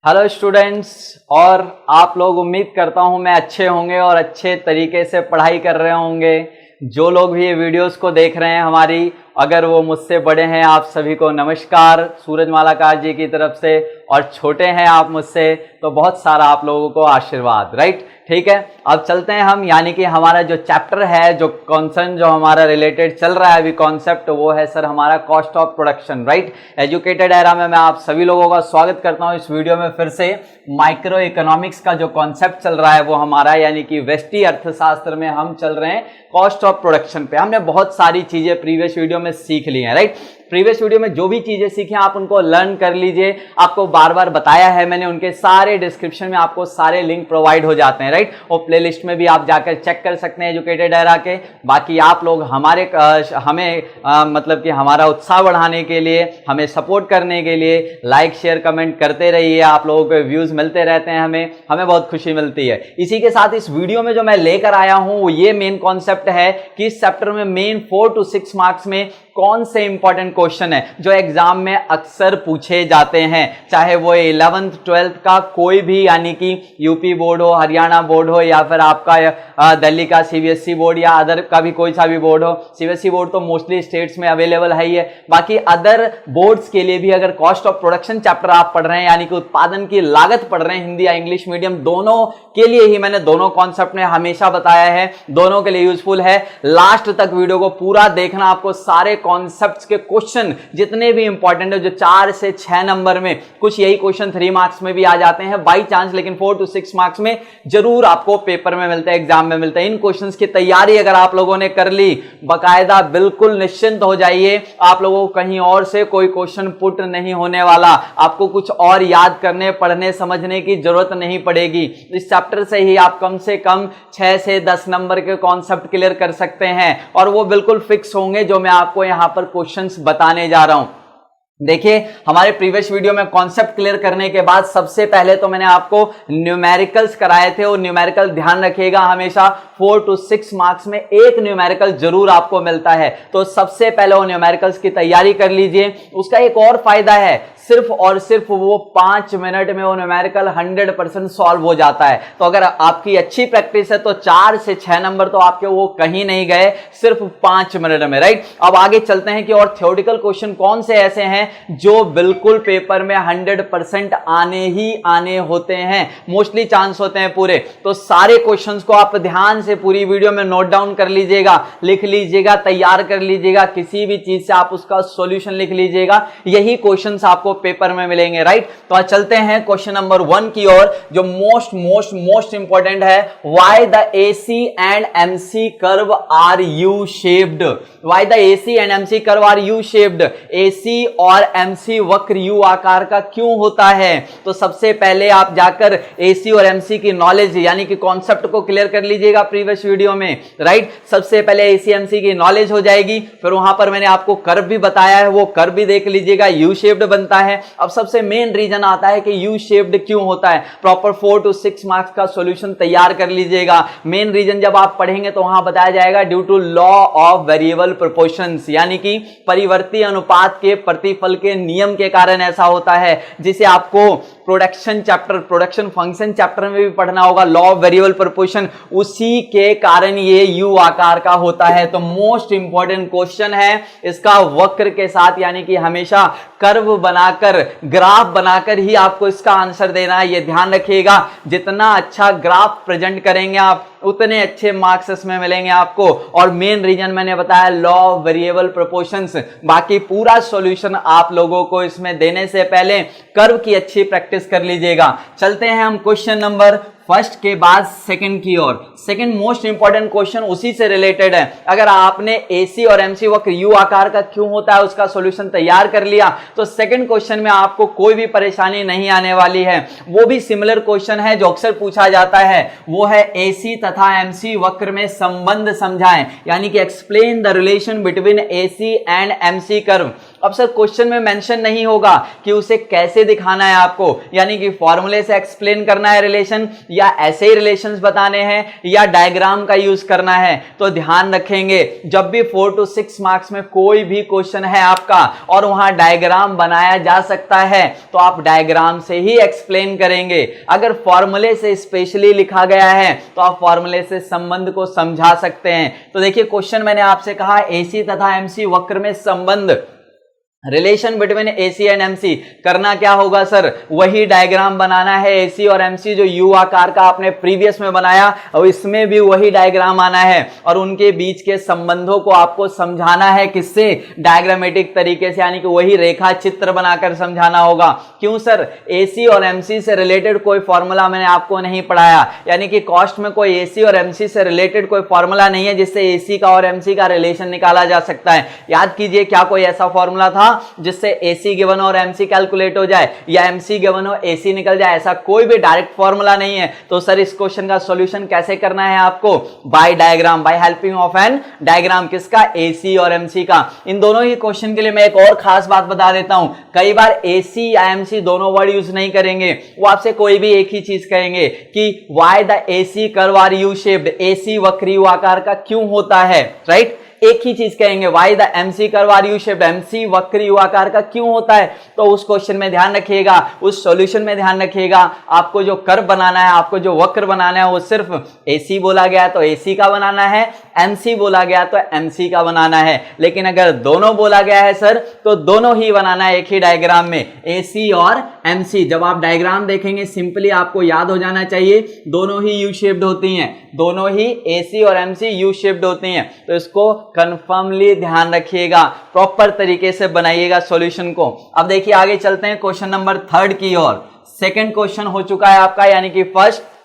Hello students. और आप लोग उम्मीद करता हूं मैं अच्छे होंगे और अच्छे तरीके से पढ़ाई कर रहे होंगे। जो लोग भी ये वीडियोस को देख रहे हैं हमारी, अगर वो मुझसे बड़े हैं आप सभी को नमस्कार सूरज मालाकार जी की तरफ से, और छोटे हैं आप मुझसे तो बहुत सारा आप लोगों को आशीर्वाद। राइट, ठीक है। अब चलते हैं हम, यानी कि हमारा जो चैप्टर है, जो कॉन्सर्न जो हमारा रिलेटेड चल रहा है अभी कॉन्सेप्ट, वो है सर हमारा cost of production. Right, educated era में मैं आप सभी लोगों का स्वागत करता हूं इस वीडियो में। फिर से माइक्रो इकोनॉमिक्स का जो कॉन्सेप्ट चल रहा है वो हमारा, यानी कि व्यष्टि अर्थशास्त्र में हम चल रहे हैं कॉस्ट ऑफ प्रोडक्शन पे। हमने बहुत सारी चीजें प्रीवियस वीडियो में सीख ली हैं। राइट, प्रीवियस वीडियो में जो भी चीजें सीखी आप उनको लर्न कर लीजिए। आपको बार बार बताया है मैंने, उनके सारे डिस्क्रिप्शन में आपको सारे लिंक प्रोवाइड हो जाते हैं। राइट, और प्लेलिस्ट में भी आप जाकर चेक कर सकते हैं एजुकेटेड एरा के। बाकी आप लोग हमारे हमें मतलब कि हमारा उत्साह बढ़ाने के लिए, हमें सपोर्ट करने के लिए लाइक शेयर कमेंट करते रहिए। आप लोगों को व्यूज मिलते रहते हैं, हमें बहुत खुशी मिलती है। इसी के साथ इस वीडियो में जो मैं लेकर आया हूं ये मेन कॉन्सेप्ट है कि इस चैप्टर में मेन 4 to 6 मार्क्स में कौन से इंपॉर्टेंट क्वेश्चन है जो एग्जाम में अक्सर पूछे जाते हैं, चाहे वो 11th 12th का कोई भी, यानी कि यूपी बोर्ड हो, हरियाणा बोर्ड हो, या फिर आपका दिल्ली का सीबीएसई बोर्ड, या अदर का भी कोई सा भी बोर्ड हो। सीबीएसई बोर्ड तो मोस्टली स्टेट्स में अवेलेबल है ही है। बाकी अदर बोर्ड्स के लिए भी अगर कॉस्ट ऑफ प्रोडक्शन चैप्टर आप पढ़ रहे हैं, यानी कि उत्पादन की लागत पढ़ रहे हैं, हिंदी या इंग्लिश मीडियम दोनों के लिए ही मैंने दोनों कॉन्सेप्ट में हमेशा बताया है, दोनों के लिए यूजफुल है। लास्ट तक वीडियो को पूरा देखना, आपको सारे कॉन्सेप्ट्स के क्वेश्चन जितने भी इंपॉर्टेंट है, जो 4 से 6 नंबर में, कुछ यही क्वेश्चन 3 मार्क्स में भी आ जाते हैं बाई चांस, लेकिन 4 to 6 मार्क्स में जरूर आपको पेपर में मिलते हैं, एग्जाम में मिलते हैं। इन क्वेश्चंस की तैयारी अगर आप लोगों ने कर ली बाकायदा, बिल्कुल निश्चिंत हो जाइए, आप लोगों को कहीं और से कोई क्वेश्चन पुट नहीं होने वाला। आपको कुछ और याद करने, पढ़ने, समझने की जरूरत नहीं पड़ेगी। इस चैप्टर से ही आप कम से कम 6 से 10 नंबर के कॉन्सेप्ट क्लियर कर सकते हैं, और वो बिल्कुल फिक्स होंगे जो मैं आपको यहां पर क्वेश्चंस बताने जा रहा हूं। देखिए, हमारे प्रीवियस वीडियो में कॉन्सेप्ट क्लियर करने के बाद सबसे पहले तो मैंने आपको न्यूमेरिकल्स कराए थे, और न्यूमेरिकल ध्यान रखिएगा हमेशा 4 to 6 मार्क्स में एक न्यूमेरिकल जरूर आपको मिलता है। तो सबसे पहले वो न्यूमेरिकल्स की तैयारी कर लीजिए। उसका एक और फायदा है, सिर्फ और सिर्फ वो 5 मिनट में वो न्यूमेरिकल 100% सॉल्व हो जाता है। तो अगर आपकी अच्छी प्रैक्टिस है तो 4 से 6 नंबर तो आपके वो कहीं नहीं गए, सिर्फ 5 मिनट में। राइट, अब आगे चलते हैं कि और थ्योरेटिकल क्वेश्चन कौन से ऐसे हैं जो बिल्कुल पेपर में 100% आने ही आने होते हैं, मोस्टली चांस होते हैं पूरे। तो सारे क्वेश्चंस को आप ध्यान से पूरी वीडियो में नोट डाउन कर लीजिएगा, लिख लीजिएगा, तैयार कर लीजिएगा, किसी भी चीज से आप उसका सॉल्यूशन लिख लीजिएगा, यही क्वेश्चंस आपको पेपर में मिलेंगे। राइट, तो आज चलते हैं क्वेश्चन नंबर 1 की ओर, जो मोस्ट इंपॉर्टेंट है। Why the AC and MC curve are U shaped? Why the AC and MC curve are U shaped? AC और एमसी वक्र यू आकार का क्यों होता है? तो सबसे पहले आप जाकर एसी और एमसी की नॉलेज, यानी कि कॉन्सेप्ट को क्लियर कर लीजिएगा प्रीवियस वीडियो में। राइट, सबसे पहले एसी एमसी की नॉलेज हो जाएगी, फिर वहां पर मैंने आपको कर्व भी बताया है, वो कर्व भी देख लीजिएगा, यू शेप्ड बनता है। अब सबसे मेन रीजन आता है कि यू शेप्ड क्यों होता है। प्रॉपर 4 to 6 मार्क्स का सॉल्यूशन तैयार कर लीजिएगा। मेन रीजन जब आप पढ़ेंगे तो वहां बताया जाएगा due to law of variable proportions, यानी कि परिवर्ती अनुपात के प्रतिफल के नियम के कारण ऐसा होता है, जिसे आपको प्रोडक्शन फंक्शन चैप्टर में भी पढ़ना होगा। लॉ ऑफ वेरिएबल प्रोपोर्शन, उसी के कारण ये यू आकार का होता है। तो मोस्ट इंपॉर्टेंट क्वेश्चन है इसका वक्र के साथ, यानी कि हमेशा कर्व बनाकर, ग्राफ बनाकर ही आपको इसका आंसर देना है। ये ध्यान रखिएगा, जितना अच्छा ग्राफ प्रेजेंट करेंगे आप उतने अच्छे मार्क्स इसमें मिलेंगे आपको। और मेन रीजन मैंने बताया लॉ ऑफ वेरिएबल प्रोपोर्शंस। बाकी पूरा सॉल्यूशन आप लोगों को इसमें देने से पहले कर्व की अच्छी प्रैक्टिस कर लीजिएगा। चलते हैं हम क्वेश्चन नंबर फर्स्ट के बाद सेकंड की ओर। सेकंड मोस्ट इंपॉर्टेंट क्वेश्चन उसी से रिलेटेड है। अगर आपने एसी और एमसी वक्र यू आकार का क्यों होता है उसका सॉल्यूशन तैयार कर लिया, तो सेकंड क्वेश्चन में आपको कोई भी परेशानी नहीं आने वाली है। वो भी सिमिलर क्वेश्चन है जो अक्सर पूछा जाता है, वो है एसी तथा एमसी वक्र में संबंध समझाएं, यानी कि explain the relation between AC and MC curve. अब सर क्वेश्चन में मेंशन नहीं होगा कि उसे कैसे दिखाना है आपको, यानी कि फॉर्मूले से एक्सप्लेन करना है रिलेशन, या ऐसे ही रिलेशंस बताने हैं, या डायग्राम का यूज करना है। तो ध्यान रखेंगे जब भी 4 to 6 मार्क्स में कोई भी क्वेश्चन है आपका और वहां डायग्राम बनाया जा सकता है तो आप डायग्राम से ही एक्सप्लेन करेंगे। अगर फॉर्मूले से स्पेशली लिखा गया है तो आप फॉर्मूले से संबंध को समझा सकते हैं। तो देखिए क्वेश्चन मैंने आपसे कहा एसी तथा एमसी वक्र में संबंध, relation between AC and MC, करना क्या होगा सर, वही डायग्राम बनाना है। एसी और एमसी जो यू आकार का आपने प्रीवियस में बनाया और इसमें भी वही डायग्राम आना है और उनके बीच के संबंधों को आपको समझाना है, किससे, डायग्रामेटिक तरीके से, यानी कि वही रेखा चित्र बनाकर समझाना होगा। क्यों सर, एसी और एमसी से रिलेटेड कोई फॉर्मूला मैंने आपको नहीं पढ़ाया, यानी कि कॉस्ट में कोई एसी और एमसी से रिलेटेड कोई फॉर्मूला नहीं है जिससे एसी का और एमसी का रिलेशन निकाला जा सकता है। याद कीजिए क्या कोई ऐसा फॉर्मूला था जिससे AC गिवन और MC कैलकुलेट हो जाए या MC गिवन और AC निकल जाए, ऐसा कोई भी डायरेक्ट फॉर्मूला नहीं है। तो सर इस क्वेश्चन का सॉल्यूशन कैसे करना है आपको, by diagram, by helping of an diagram, किसका, AC और MC का। इन दोनों ही क्वेश्चन के लिए मैं एक और खास बात बता देता हूं, कई बार AC या MC दोनों वर्ड यूज नहीं करेंगे, वो आपसे कोई भी एक ही चीज कहेंगे कि why the AC curve are U shaped, AC वक्री आकार का क्यों होता है, राइट, एक ही चीज कहेंगे, why the MC curve are U shaped, MC वक्री आकार का क्यों होता है। तो उस क्वेश्चन में ध्यान रखिएगा, उस सॉल्यूशन में ध्यान रखिएगा, आपको जो कर्व बनाना है, आपको जो वक्र बनाना है वो सिर्फ AC बोला गया तो AC का बनाना है, MC बोला गया तो MC का बनाना है। लेकिन अगर दोनों बोला गया है सर तो दोनों ही बनाना है एक ही डायग्राम में, AC और MC। जब आप डायग्राम देखेंगे सिंपली आपको याद हो जाना चाहिए दोनों ही यू शेप्ड होती हैं, दोनों ही AC और MC यू शेप्ड होती हैं। तो इसको कंफर्मली ध्यान रखिएगा, प्रॉपर तरीके से बनाइएगा सॉल्यूशन को। अब देखिए आगे चलते हैं क्वेश्चन नंबर 3 की ओर। सेकंड क्वेश्चन हो चुका है आपका, यानी कि फर्स्ट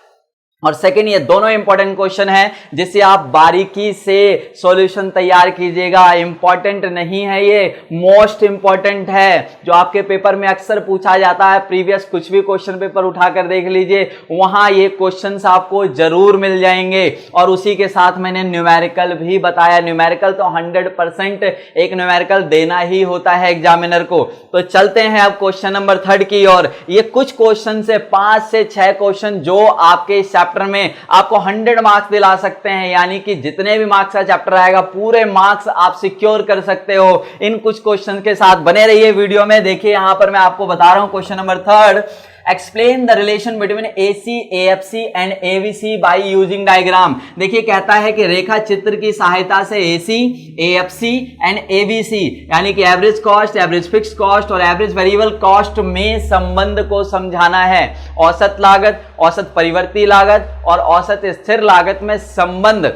और सेकंड, ये दोनों इंपॉर्टेंट क्वेश्चन है जिससे आप बारीकी से सॉल्यूशन तैयार कीजिएगा। इंपॉर्टेंट नहीं है, ये मोस्ट इंपॉर्टेंट है, जो आपके पेपर में अक्सर पूछा जाता है। प्रीवियस कुछ भी क्वेश्चन पेपर उठाकर देख लीजिए, वहां ये क्वेश्चंस आपको जरूर मिल जाएंगे। और उसी के साथ मैंने न्यूमेरिकल भी बताया, न्यूमेरिकल तो 100% एक न्यूमेरिकल देना ही होता है एग्जामिनर को। तो चलते हैं अब क्वेश्चन नंबर 3 की ओर। ये कुछ क्वेश्चन से 5 से 6 क्वेश्चन जो आपके चैप्टर में आपको 100 मार्क्स दिला सकते हैं, यानी कि जितने भी मार्क्स का चैप्टर आएगा पूरे मार्क्स आप सिक्योर कर सकते हो इन कुछ क्वेश्चन के साथ। बने रहिए वीडियो में। देखिए यहां पर मैं आपको बता रहा हूं question number 3, explain the relation between AC, AFC and AVC by using diagram. देखिए कहता है कि रेखा चित्र की सहायता से AC, AFC एंड AVC यानी कि average cost, average fix cost और एवरेज वेरिएबल कॉस्ट में संबंध को समझाना है। औसत लागत, औसत परिवर्ती लागत और औसत स्थिर लागत में संबंध।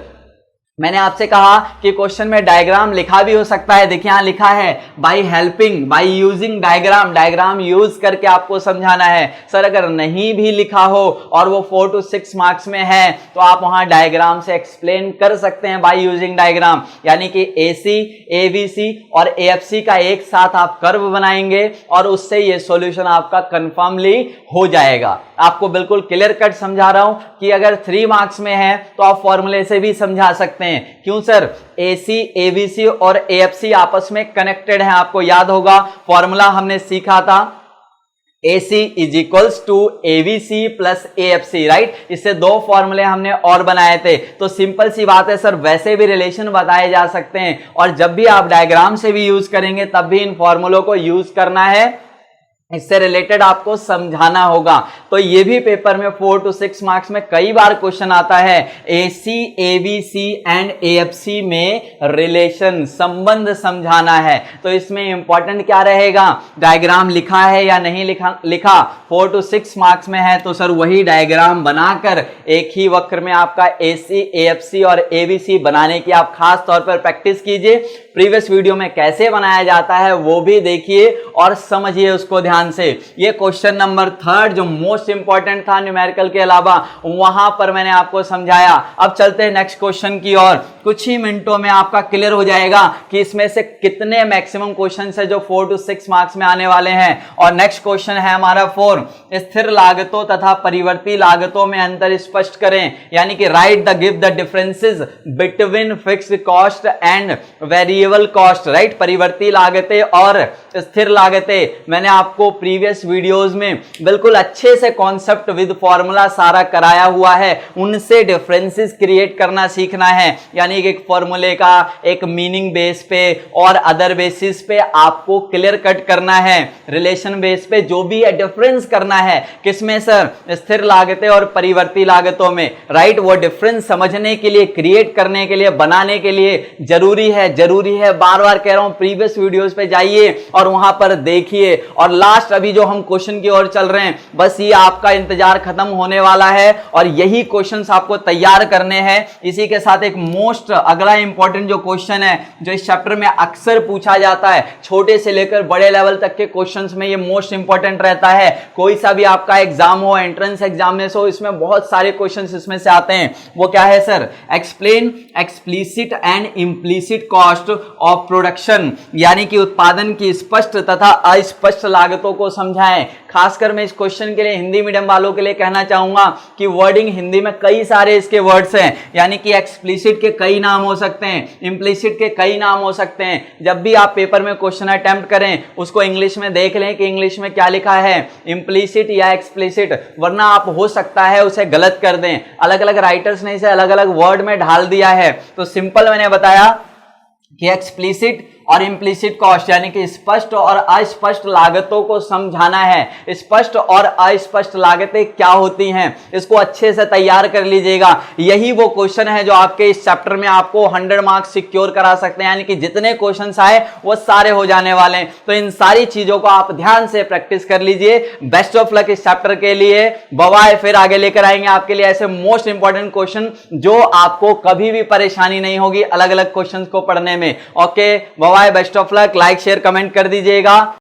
मैंने आपसे कहा कि क्वेश्चन में डायग्राम लिखा भी हो सकता है। देखिए यहां लिखा है by helping, by using diagram, diagram use करके आपको समझाना है। सर अगर नहीं भी लिखा हो और वो 4 to 6 मार्क्स में है तो आप वहां डायग्राम से एक्सप्लेन कर सकते हैं बाय यूजिंग डायग्राम, यानी कि AC, AVC और AFC का एक साथ आप कर्व बनाएंगे और उससे ये सॉल्यूशन आपका कंफर्मली हो जाएगा। आपको बिल्कुल क्लियर कट समझा रहा हूं कि अगर 3 मार्क्स में है तो आप फॉर्मूले से भी समझा सकते हैं। क्यों सर, AC, AVC और AFC आपस में कनेक्टेड हैं। आपको याद होगा फॉर्मूला हमने सीखा था AC is equals to AVC plus AFC, right. इससे 2 फॉर्मूले हमने और बनाए थे। तो सिंपल सी बात है सर, वैसे भी रिलेशन बताए जा सकते हैं और जब भी आप डायग्राम से भी यूज करेंगे तब भी इन फॉर्मूलों को यूज करना है, इससे रिलेटेड आपको समझाना होगा। तो ये भी पेपर में 4 to 6 मार्क्स में कई बार क्वेश्चन आता है, AC, AVC एंड AFC में रिलेशन, संबंध समझाना है। तो इसमें इंपॉर्टेंट क्या रहेगा, डायग्राम लिखा है या नहीं लिखा 4 to 6 मार्क्स में है तो सर वही डायग्राम बनाकर एक ही वक्र में आपका AC, AFC और AVC बनाने की आप खास तौर पर प्रैक्टिस कीजिए। प्रीवियस वीडियो में कैसे बनाया जाता है वो भी देखिए और समझिए उसको ध्यान से। ये क्वेश्चन नंबर 3 जो मोस्ट इंपॉर्टेंट था न्यूमेरिकल के अलावा, वहां पर मैंने आपको समझाया। अब चलते हैं नेक्स्ट क्वेश्चन की ओर। कुछ ही मिनटों में आपका क्लियर हो जाएगा कि इसमें से कितने मैक्सिमम क्वेश्चन है जो 4 to 6 मार्क्स में आने वाले हैं। और नेक्स्ट क्वेश्चन है हमारा 4, स्थिर लागतों तथा परिवर्ती लागतों में अंतर स्पष्ट करें, यानी कि write the give the differences between fixed cost and variable cost, right. परिवर्ती लागतें और स्थिर लागतें मैंने आपको प्रीवियस वीडियोस में बिल्कुल अच्छे से कॉन्सेप्ट विद फॉर्मूला सारा कराया हुआ है, उनसे डिफरेंसेस क्रिएट करना सीखना है, यानी कि एक फॉर्मूले का एक मीनिंग बेस पे और अदर बेसिस पे आपको क्लियर कट करना है, रिलेशन बेस पे जो भी है डिफरेंस करना है। किसमें सर? स्थिर लागतें और परिवर्ती लागतों में, राइट। वो डिफरेंस समझने के लिए, क्रिएट करने के लिए, बनाने के लिए जरूरी है, बार बार कह रहा हूं, प्रीवियस वीडियोस पे जाइए और वहां पर देखिए। और लास्ट अभी जो हम क्वेश्चन की ओर चल रहे हैं, बस ये आपका इंतजार खत्म होने वाला है और यही क्वेश्चंस आपको तैयार करने हैं। इसी के साथ एक मोस्ट अगला इंपॉर्टेंट जो क्वेश्चन है जो इस चैप्टर में अक्सर पूछा जाता है, छोटे से लेकर बड़े लेवल तक के क्वेश्चंस में ये मोस्ट इंपॉर्टेंट रहता है। कोई सा भी आपका एग्जाम हो, एंट्रेंस एग्जाम में हो, इसमें बहुत सारे क्वेश्चंस इसमें से आते हैं। वो क्या है sir? Explain explicit and implicit cost of production, यानी कि उत्पादन की स्पष्ट तथा अस्पष्ट लागतों को समझाएं। खासकर मैं इस क्वेश्चन के लिए हिंदी मीडियम वालों के लिए कहना चाहूंगा कि वर्डिंग हिंदी में कई सारे इसके वर्ड्स हैं, यानी कि एक्सप्लिसिट के कई नाम हो सकते हैं, इंप्लिसिट के कई नाम हो सकते हैं। जब भी आप पेपर में क्वेश्चन अटेम्प्ट करें उसको इंग्लिश में देख लें कि इंग्लिश में क्या लिखा है, इंप्लिसिट या एक्सप्लिसिट, वरना आप हो सकता है उसे गलत कर दें। अलग अलग राइटर्स ने इसे अलग अलग वर्ड में ढाल दिया है, तो सिंपल मैंने बताया कि एक्सप्लिसिट और इंप्लिसिट कॉस्ट यानी कि स्पष्ट और अस्पष्ट लागतों को समझाना है। स्पष्ट और अस्पष्ट लागतें क्या होती हैं, इसको अच्छे से तैयार कर लीजिएगा। यही वो क्वेश्चन है जो आपके इस चैप्टर में आपको 100 मार्क्स सिक्योर करा सकते हैं, यानी कि जितने क्वेश्चंस आए वो सारे हो जाने वाले हैं। तो इन सारी चीजों को आप ध्यान से प्रैक्टिस कर लीजिए। बेस्ट ऑफ लक इस चैप्टर के लिए। बाय। फिर आगे लेकर आएंगे आपके लिए ऐसे मोस्ट इंपॉर्टेंट क्वेश्चन जो आपको कभी भी परेशानी नहीं होगी अलग अलग क्वेश्चन को पढ़ने में। Okay, bye, best of luck. Like share comment कर दीजिएगा।